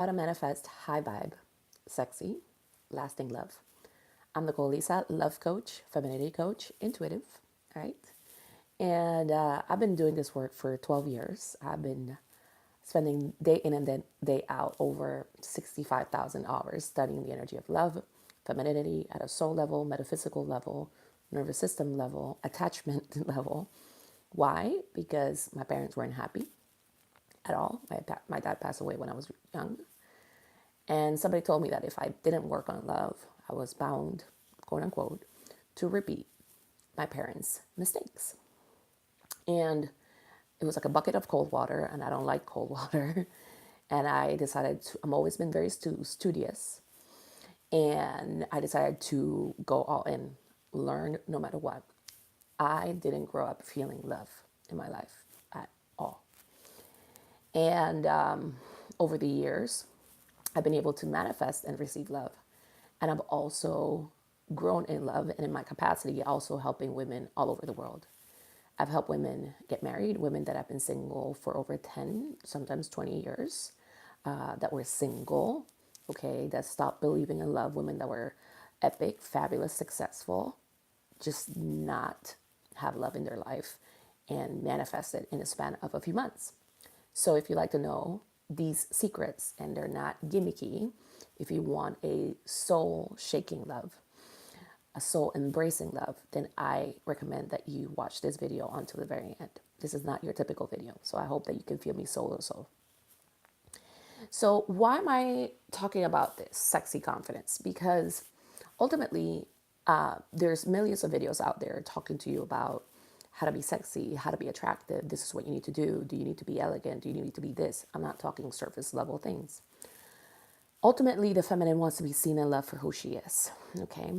How to manifest high vibe, sexy, lasting love. I'm Nicole Lisa, love coach, femininity coach, intuitive, right? And I've been doing this work for 12 years. I've been spending day in and then day out over 65,000 hours studying the energy of love, femininity at a soul level, metaphysical level, nervous system level, attachment level. Why? Because my parents weren't happy at all. My dad passed away when I was young. And somebody told me that if I didn't work on love, I was bound, quote unquote, to repeat my parents' mistakes. And it was like a bucket of cold water, and I don't like cold water. And I decided to, I'm always been very studious. And I decided to go all in, learn no matter what. I didn't grow up feeling love in my life at all. And over the years, I've been able to manifest and receive love. And I've also grown in love and in my capacity, also helping women all over the world. I've helped women get married, women that have been single for over 10, sometimes 20 years, that were single, okay, that stopped believing in love, women that were epic, fabulous, successful, just not have love in their life and manifest it in a span of a few months. So if you like to know these secrets and they're not gimmicky, if you want a soul shaking love, a soul embracing love, then I recommend that you watch this video until the very end. This is not your typical video, so I hope that you can feel me soul to soul. So why am I talking about this sexy confidence? Because ultimately, there's millions of videos out there talking to you about how to be sexy, how to be attractive. This is what you need to do. Do you need to be elegant? Do you need to be this? I'm not talking surface level things. Ultimately, the feminine wants to be seen and loved for who she is. Okay,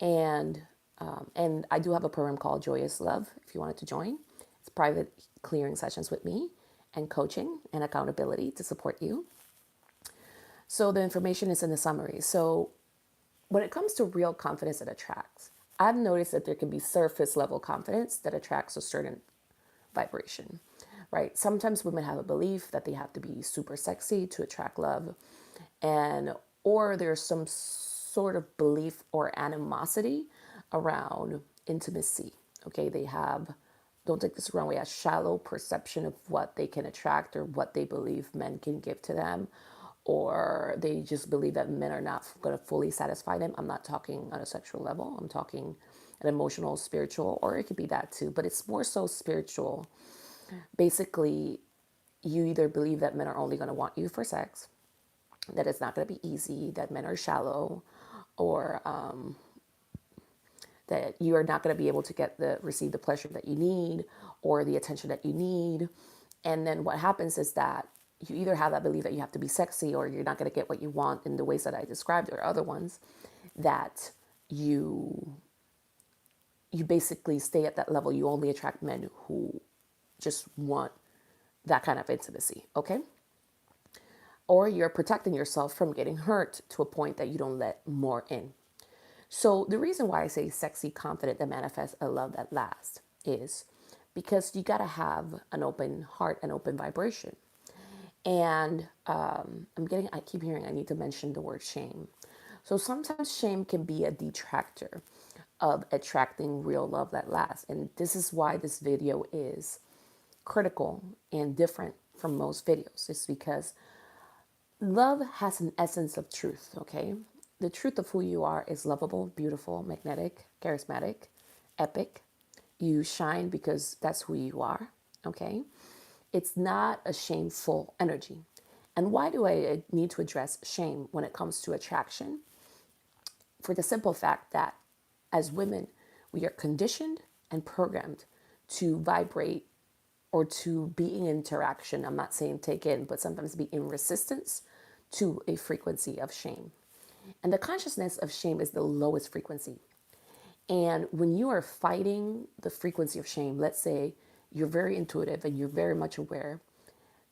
and I do have a program called Joyous Love. If you wanted to join, it's private clearing sessions with me and coaching and accountability to support you. So the information is in the summary. So when it comes to real confidence that attracts, I've noticed that there can be surface level confidence that attracts a certain vibration, right? Sometimes women have a belief that they have to be super sexy to attract love, and or there's some sort of belief or animosity around intimacy. Okay, they have, don't take this the wrong way, a shallow perception of what they can attract or what they believe men can give to them, or they just believe that men are not going to fully satisfy them. I'm not talking on a sexual level, I'm talking an emotional, spiritual, or it could be that too, but it's more so spiritual. Basically, you either believe that men are only going to want you for sex, that it's not going to be easy, that men are shallow, or that you are not going to be able to receive the pleasure that you need or the attention that you need. And then what happens is that you either have that belief that you have to be sexy or you're not going to get what you want in the ways that I described or other ones, that you you basically stay at that level. You only attract men who just want that kind of intimacy, okay? Or you're protecting yourself from getting hurt to a point that you don't let more in. So the reason why I say sexy, confident, that manifests a love that lasts is because you got to have an open heart and open vibration. And I keep hearing I need to mention the word shame. So sometimes shame can be a detractor of attracting real love that lasts. And this is why this video is critical and different from most videos. It's because love has an essence of truth, okay? The truth of who you are is lovable, beautiful, magnetic, charismatic, epic. You shine because that's who you are, okay? It's not a shameful energy. And why do I need to address shame when it comes to attraction? For the simple fact that as women, we are conditioned and programmed to vibrate or to be in interaction. I'm not saying take in, but sometimes be in resistance to a frequency of shame. And the consciousness of shame is the lowest frequency. And when you are fighting the frequency of shame, let's say you're very intuitive and you're very much aware,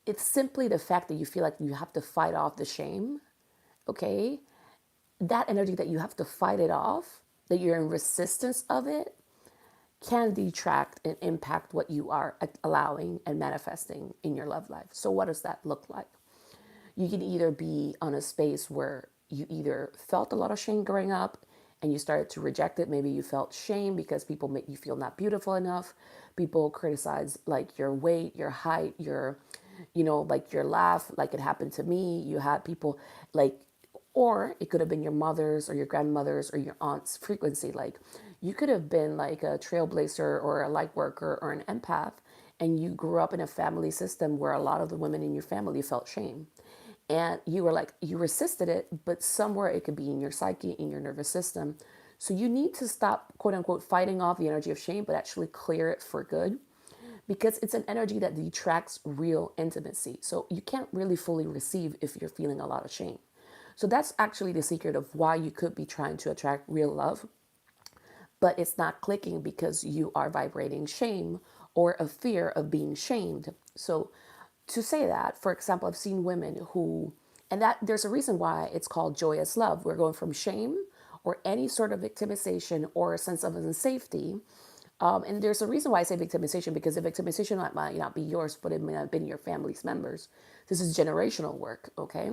it's simply the fact that you feel like you have to fight off the shame, okay? That energy that you have to fight it off, that you're in resistance of it, can detract and impact what you are allowing and manifesting in your love life. So what does that look like? You can either be on a space where you either felt a lot of shame growing up and you started to reject it. Maybe you felt shame because people make you feel not beautiful enough. People criticize like your weight, your height, your, like your laugh, like it happened to me. You had people like, or it could have been your mother's or your grandmother's or your aunt's frequency. Like you could have been like a trailblazer or a light worker or an empath, and you grew up in a family system where a lot of the women in your family felt shame. And you were like, you resisted it, but somewhere it could be in your psyche, in your nervous system. So you need to stop, quote unquote, fighting off the energy of shame, but actually clear it for good, because it's an energy that detracts real intimacy. So you can't really fully receive if you're feeling a lot of shame. So that's actually the secret of why you could be trying to attract real love, but it's not clicking because you are vibrating shame or a fear of being shamed. So to say that, for example, I've seen women who, and that there's a reason why it's called joyous love. We're going from shame or any sort of victimization or a sense of unsafety. And there's a reason why I say victimization, because the victimization might not be yours, but it may not have been your family's members. This is generational work, okay?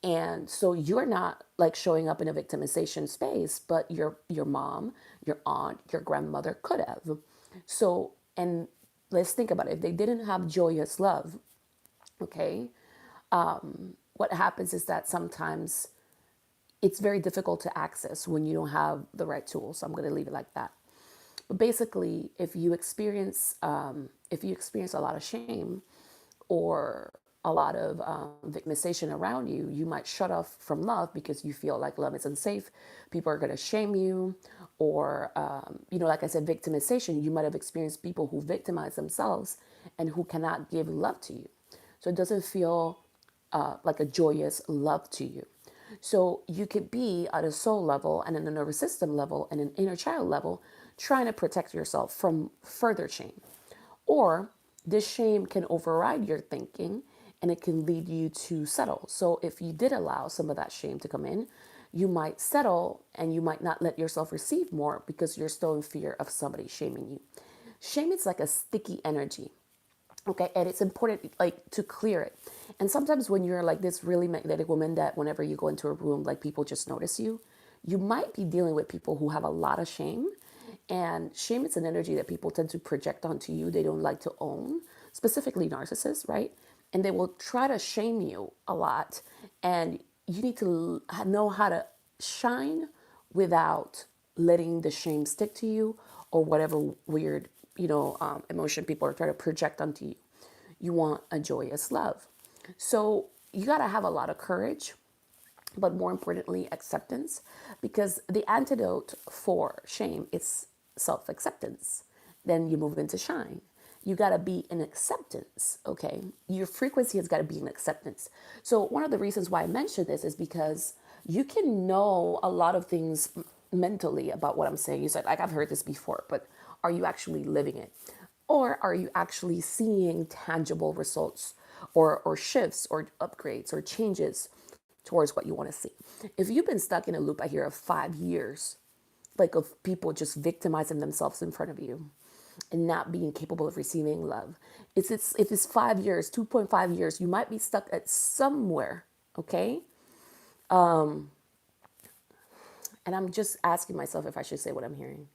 And so you're not like showing up in a victimization space, but your mom, your aunt, your grandmother could have. So, and let's think about it. If they didn't have joyous love, okay, what happens is that sometimes it's very difficult to access when you don't have the right tools. So I'm going to leave it like that. But basically, if you experience a lot of shame or a lot of victimization around you, you might shut off from love because you feel like love is unsafe. People are going to shame you, or like I said, victimization. You might have experienced people who victimize themselves and who cannot give love to you. So it doesn't feel like a joyous love to you. So you could be at a soul level and in a nervous system level and an inner child level trying to protect yourself from further shame. Or this shame can override your thinking and it can lead you to settle. So if you did allow some of that shame to come in, you might settle and you might not let yourself receive more because you're still in fear of somebody shaming you. Shame is like a sticky energy. Okay, and it's important like to clear it. And sometimes when you're like this really magnetic woman that whenever you go into a room, like people just notice you, you might be dealing with people who have a lot of shame. And shame is an energy that people tend to project onto you. They don't like to own, specifically narcissists, right? And they will try to shame you a lot. And you need to know how to shine without letting the shame stick to you or whatever weird, emotion people are trying to project onto you. You want a joyous love. So you got to have a lot of courage, but more importantly, acceptance, because the antidote for shame is self-acceptance. Then you move into shine. You got to be in acceptance, okay? Your frequency has got to be in acceptance. So one of the reasons why I mention this is because you can know a lot of things mentally about what I'm saying. You said, like, I've heard this before, but are you actually living it? Or are you actually seeing tangible results or shifts or upgrades or changes towards what you want to see? If you've been stuck in a loop, I hear, of 5 years, like of people just victimizing themselves in front of you and not being capable of receiving love. If it's 5 years, 2.5 years, you might be stuck at somewhere, okay? And I'm just asking myself if I should say what I'm hearing.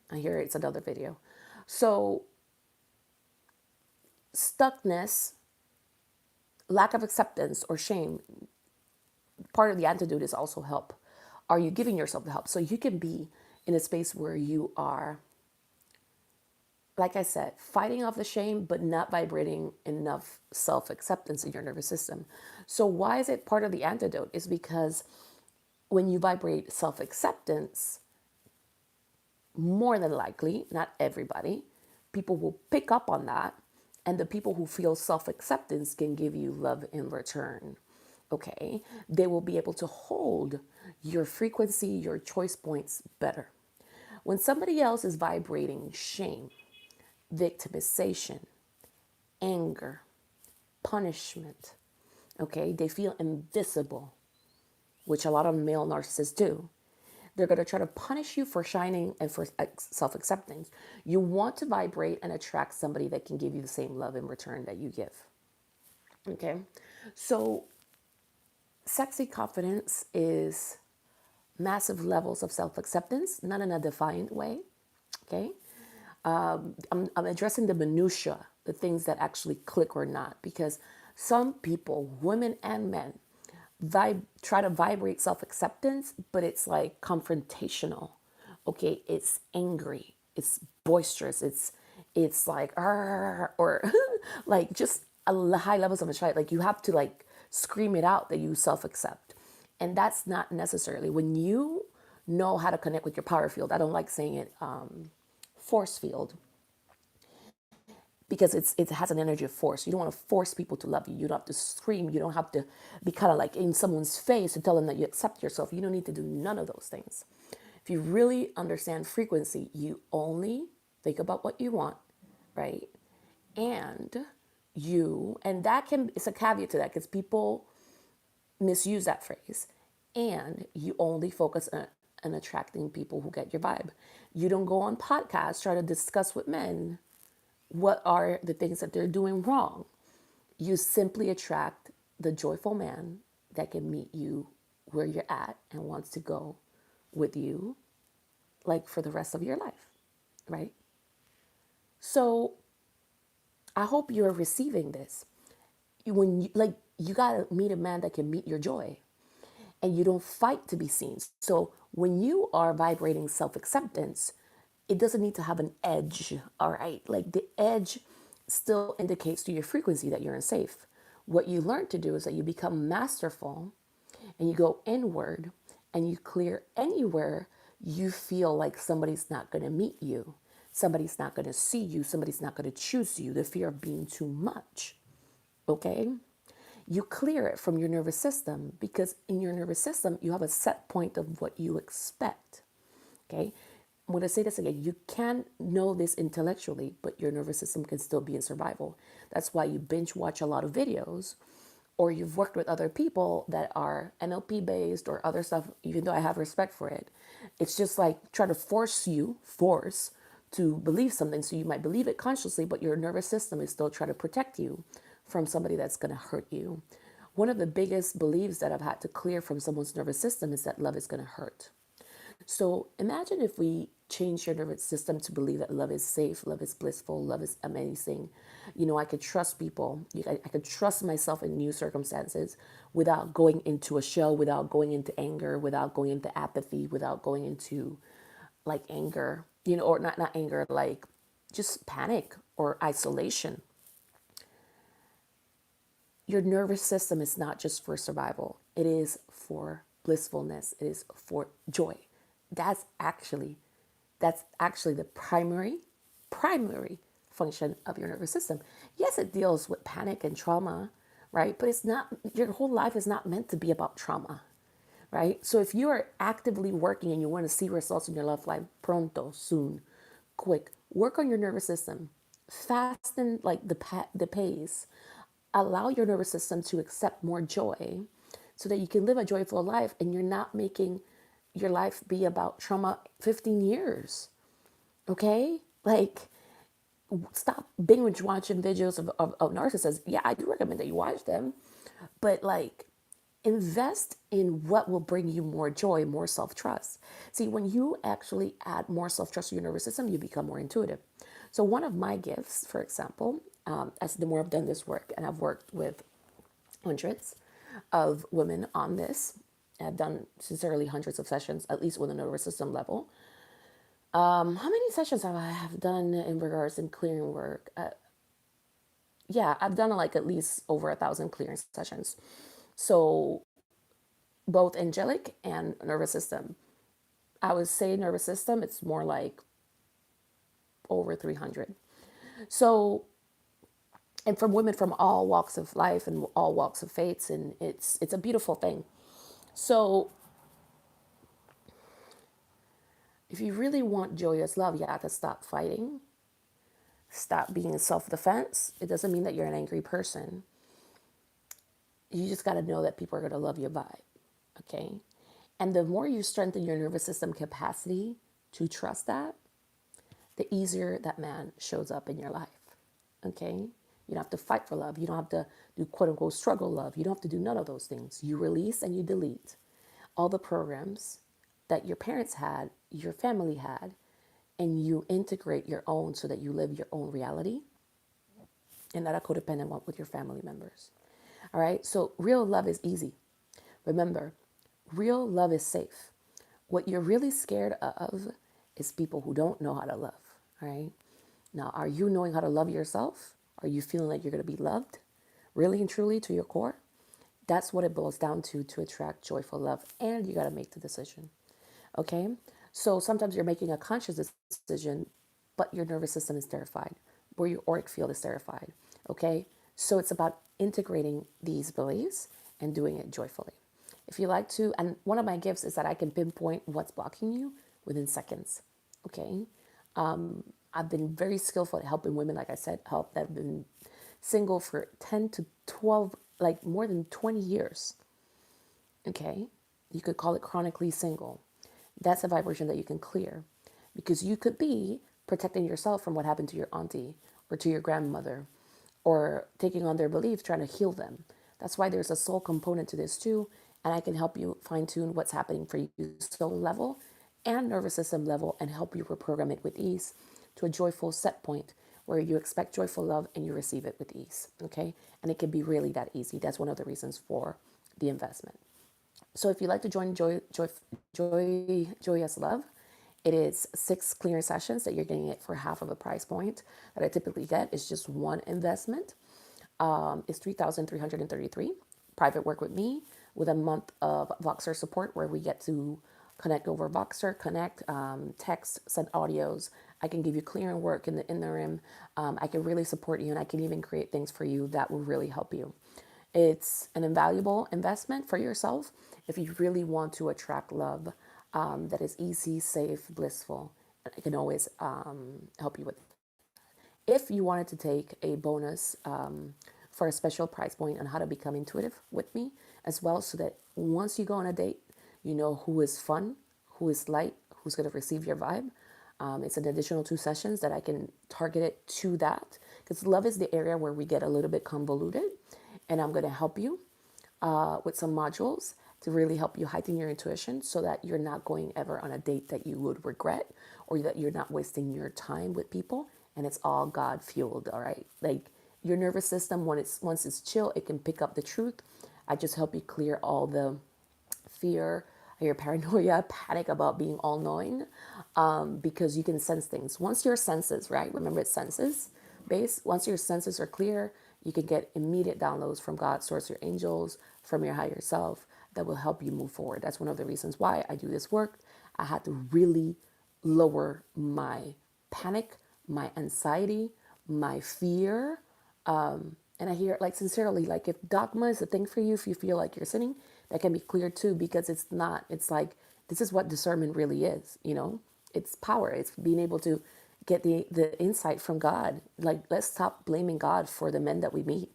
I hear it's another video. So, stuckness, lack of acceptance, or shame, part of the antidote is also help. Are you giving yourself the help? So you can be in a space where you are, like I said, fighting off the shame, but not vibrating enough self-acceptance in your nervous system. So why is it part of the antidote? Is because when you vibrate self-acceptance, more than likely, not everybody, people will pick up on that. And the people who feel self-acceptance can give you love in return. Okay? They will be able to hold your frequency, your choice points better. When somebody else is vibrating shame, victimization, anger, punishment, okay, they feel invisible, which a lot of male narcissists do. They're going to try to punish you for shining and for self-acceptance. You want to vibrate and attract somebody that can give you the same love in return that you give. Okay. So, sexy confidence is massive levels of self acceptance, not in a defiant way. Okay. I'm addressing the minutia, the things that actually click or not, because some people, women and men, try to vibrate self acceptance, but it's like confrontational. Okay, it's angry, it's boisterous, it's like or like just high levels of anxiety. Like you have to like scream it out that you self accept, and that's not necessarily when you know how to connect with your power field. I don't like saying it force field because it has an energy of force. You don't want to force people to love you. You don't have to scream. You don't have to be kind of like in someone's face to tell them that you accept yourself. You don't need to do none of those things. If you really understand frequency, you only think about what you want, right? And and that can, it's a caveat to that because people misuse that phrase. And you only focus on attracting people who get your vibe. You don't go on podcasts, try to discuss with men what are the things that they're doing wrong. You simply attract the joyful man that can meet you where you're at and wants to go with you like for the rest of your life, right? So I hope you're receiving this. When you like you got to meet a man that can meet your joy and you don't fight to be seen. So when you are vibrating self-acceptance, it doesn't need to have an edge, all right? Like the edge still indicates to your frequency that you're unsafe. What you learn to do is that you become masterful and you go inward and you clear anywhere you feel like somebody's not going to meet you, somebody's not going to see you, somebody's not going to choose you, the fear of being too much. Okay? You clear it from your nervous system because in your nervous system, you have a set point of what you expect. Okay? I'm going to say this again. You can know this intellectually, but your nervous system can still be in survival. That's why you binge watch a lot of videos or you've worked with other people that are NLP based or other stuff, even though I have respect for it. It's just like try to force to believe something. So you might believe it consciously, but your nervous system is still trying to protect you from somebody that's going to hurt you. One of the biggest beliefs that I've had to clear from someone's nervous system is that love is going to hurt. So imagine if we change your nervous system to believe that love is safe, love is blissful, love is amazing. You know, I could trust people. I could trust myself in new circumstances without going into a shell, without going into anger, without going into apathy, without going into like anger, you know, or not anger, like just panic or isolation. Your nervous system is not just for survival. It is for blissfulness. It is for joy. That's actually that's actually the primary function of your nervous system. Yes, it deals with panic and trauma, right? But it's not your whole life is not meant to be about trauma, right? So if you are actively working and you want to see results in your love life pronto, soon, quick, work on your nervous system. Fasten like the pace. Allow your nervous system to accept more joy so that you can live a joyful life and you're not making your life be about trauma 15 years. Okay? Like, stop binge watching videos of narcissists. Yeah, I do recommend that you watch them, but like, invest in what will bring you more joy, more self trust. See, when you actually add more self trust to your nervous system, you become more intuitive. So, one of my gifts, for example, as the more I've done this work, and I've worked with hundreds of women on this, I've done sincerely hundreds of sessions, at least with a nervous system level. How many sessions have I have done in regards in clearing work? Yeah, I've done like at least over 1,000 clearing sessions. So both angelic and nervous system. I would say nervous system, it's more like over 300. So, and from women from all walks of life and all walks of faiths, and it's a beautiful thing. So, if you really want joyous love, you have to stop fighting, stop being in self-defense. It doesn't mean that you're an angry person. You just got to know that people are going to love your vibe, okay? And the more you strengthen your nervous system capacity to trust that, the easier that man shows up in your life. Okay? You don't have to fight for love. You don't have to do quote unquote struggle love. You don't have to do none of those things. You release and you delete all the programs that your parents had, your family had, and you integrate your own so that you live your own reality and not a codependent one with your family members. All right. So real love is easy. Remember, real love is safe. What you're really scared of is people who don't know how to love. All right. Now, are you knowing how to love yourself? Are you feeling like you're going to be loved really and truly to your core? That's what it boils down to attract joyful love. And you got to make the decision. Okay. So sometimes you're making a conscious decision, but your nervous system is terrified, or your auric field is terrified. Okay. So it's about integrating these beliefs and doing it joyfully. If you like to, and one of my gifts is that I can pinpoint what's blocking you within seconds. Okay. I've been very skillful at helping women, like I said, help that have been single for 10 to 12, like more than 20 years. Okay. You could call it chronically single. That's a vibration that you can clear because you could be protecting yourself from what happened to your auntie or to your grandmother or taking on their beliefs, trying to heal them. That's why there's a soul component to this too. And I can help you fine tune what's happening for you, soul level and nervous system level, and help you reprogram it with ease to a joyful set point where you expect joyful love and you receive it with ease. Okay. And it can be really that easy. That's one of the reasons for the investment. So if you'd like to join Joyous Love, it is 6 clearing sessions that you're getting it for half of a price point that I typically get. Is just one investment. It's 3,333. Private work with me with a month of voxer support where we get to connect over voxer, connect, text, send audios. I can give you clearing work in the interim. I can really support you, and I can even create things for you that will really help you. It's an invaluable investment for yourself if you really want to attract love that is easy, safe, blissful. And I can always help you with. If you wanted to take a bonus for a special price point on how to become intuitive with me as well, so that once you go on a date, you know who is fun, who is light, who's going to receive your vibe. It's an additional 2 sessions that I can target it to that because love is the area where we get a little bit convoluted, and I'm going to help you with some modules to really help you heighten your intuition so that you're not going ever on a date that you would regret, or that you're not wasting your time with people and it's all God fueled. All right. Like your nervous system, once it's chill, it can pick up the truth. I just help you clear all the fear, your paranoia, panic about being all knowing, because you can sense things. Once your senses, right? Remember, it's senses based. Once your senses are clear, you can get immediate downloads from God, source, your angels, from your higher self that will help you move forward. That's one of the reasons why I do this work. I had to really lower my panic, my anxiety, my fear. And I hear, like, sincerely, like, if dogma is a thing for you, if you feel like you're sinning, that can be clear too, because it's not. It's like, this is what discernment really is, you know? It's power. It's being able to get the insight from God. Like, let's stop blaming God for the men that we meet.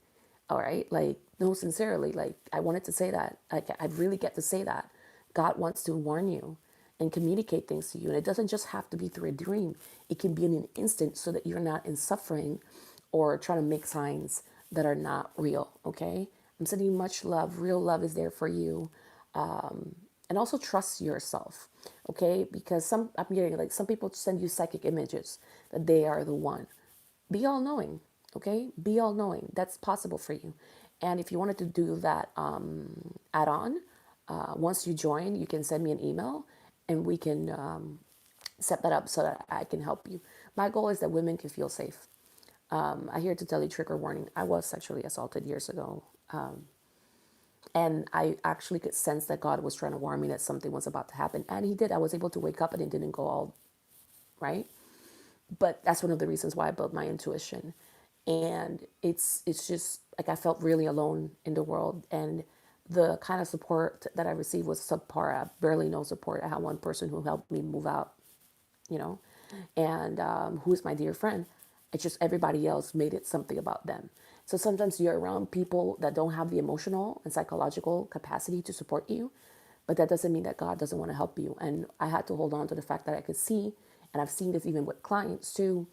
All right? Like, no, sincerely, like, I wanted to say that. Like, I really get to say that. God wants to warn you and communicate things to you. And it doesn't just have to be through a dream. It can be in an instant so that you're not in suffering or trying to make signs that are not real, okay? I'm sending you much love. Real love is there for you. And also trust yourself, okay? Because I'm getting, like, some people send you psychic images that they are the one. Be all knowing, okay? Be all knowing. That's possible for you. And if you wanted to do that add on, once you join, you can send me an email and we can set that up so that I can help you. My goal is that women can feel safe. I here to tell you, trigger warning, I was sexually assaulted years ago. And I actually could sense that God was trying to warn me that something was about to happen. And he did. I was able to wake up and it didn't go all right. But that's one of the reasons why I built my intuition. And it's just like I felt really alone in the world. And the kind of support that I received was subpar. I barely no support. I had one person who helped me move out, you know, and who's my dear friend. It's just everybody else made it something about them. So sometimes you're around people that don't have the emotional and psychological capacity to support you, but that doesn't mean that God doesn't want to help you. And I had to hold on to the fact that I could see, and I've seen this even with clients too,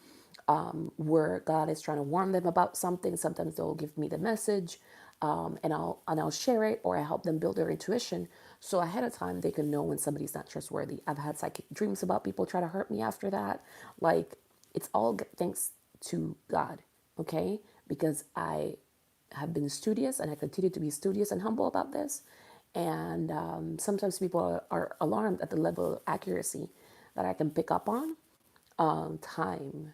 where God is trying to warn them about something. Sometimes they'll give me the message, and I'll share it, or I help them build their intuition, so ahead of time they can know when somebody's not trustworthy. I've had psychic dreams about people try to hurt me after that. Like, it's all thanks to God, okay? Because I have been studious, and I continue to be studious and humble about this. And sometimes people are alarmed at the level of accuracy that I can pick up on, time,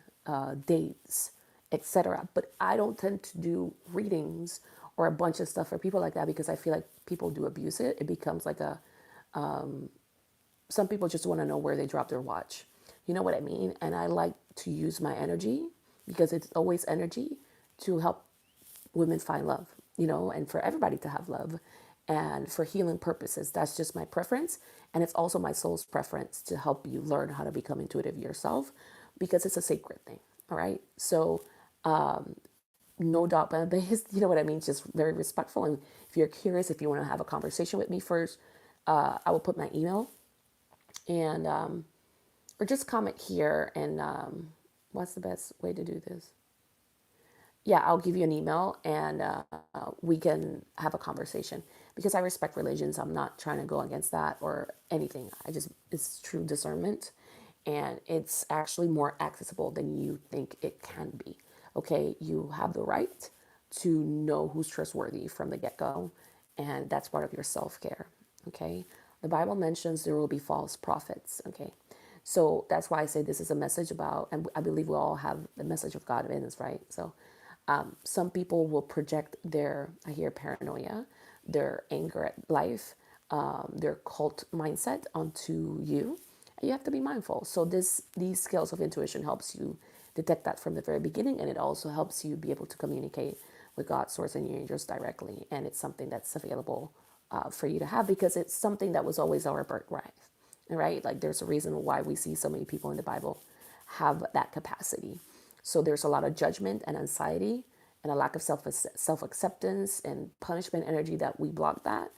dates, etc. But I don't tend to do readings or a bunch of stuff for people like that, because I feel like people do abuse it. It becomes like some people just want to know where they drop their watch. You know what I mean? And I like to use my energy, because it's always energy, to help women find love, and for everybody to have love, and for healing purposes. That's just my preference. And it's also my soul's preference to help you learn how to become intuitive yourself, because it's a sacred thing. All right. So, no dogma based, you know what I mean? Just very respectful. And if you're curious, if you want to have a conversation with me first, I will put my email, and, or just comment here. And what's the best way to do this? Yeah, I'll give you an email, and we can have a conversation, because I respect religions. I'm not trying to go against that or anything. It's true discernment, and it's actually more accessible than you think it can be. Okay, you have the right to know who's trustworthy from the get go, and that's part of your self care. Okay, the Bible mentions there will be false prophets. Okay, so that's why I say this is a message about, and I believe we all have the message of God in us, right? So some people will project I hear paranoia, their anger at life, their cult mindset onto you. And you have to be mindful. So these skills of intuition helps you detect that from the very beginning, and it also helps you be able to communicate with God, source, and your angels directly. And it's something that's available for you to have, because it's something that was always our birthright, right? Like, there's a reason why we see so many people in the Bible have that capacity. So there's a lot of judgment and anxiety and a lack of self acceptance and punishment energy that we block that.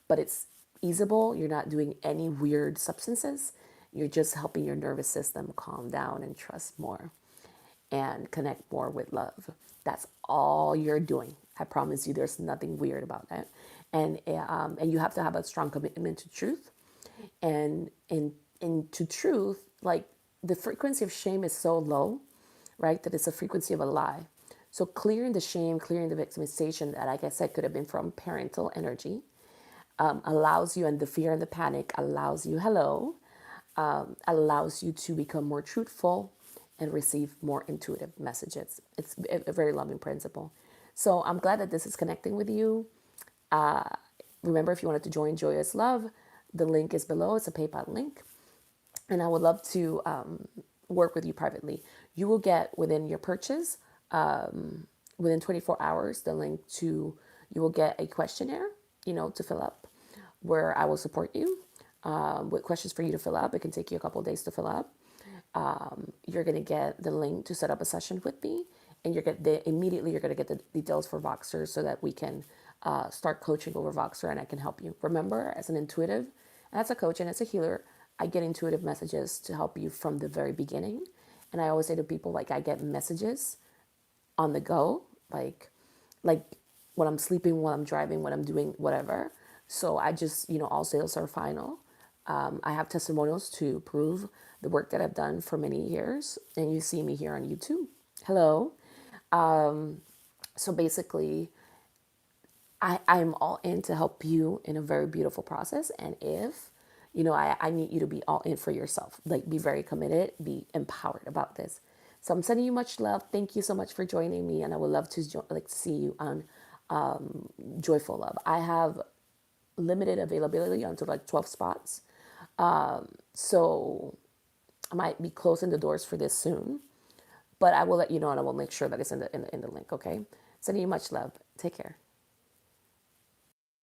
But it's easable. You're not doing any weird substances. You're just helping your nervous system calm down and trust more and connect more with love. That's all you're doing. I promise you, there's nothing weird about that. And you have to have a strong commitment to truth, and to truth. Like, the frequency of shame is so low, right, that it's a frequency of a lie. So clearing the shame, clearing the victimization that, like I said, could have been from parental energy, allows you, and the fear and the panic allows you, allows you to become more truthful and receive more intuitive messages. It's a very loving principle. So I'm glad that this is connecting with you. Remember, if you wanted to join Joyous Love, the link is below. It's a PayPal link. And I would love to work with you privately. You will get, within your purchase, within 24 hours, you will get a questionnaire, to fill up, where I will support you with questions for you to fill up. It can take you a couple of days to fill up. You're going to get the link to set up a session with me, and immediately you're going to get the details for Voxer, so that we can start coaching over Voxer, and I can help you. Remember, as an intuitive, as a coach, and as a healer, I get intuitive messages to help you from the very beginning. And I always say to people, like, I get messages on the go, like when I'm sleeping, while I'm driving, when I'm doing whatever. So I just, all sales are final. I have testimonials to prove the work that I've done for many years, and you see me here on YouTube. Hello. So basically, I'm all in to help you in a very beautiful process. And if, I need you to be all in for yourself, like, be very committed, be empowered about this. So I'm sending you much love. Thank you so much for joining me. And I would love to see you on Joyful Love. I have limited availability onto like 12 spots. So I might be closing the doors for this soon, but I will let you know, and I will make sure that it's in the link. Okay. Sending you much love. Take care.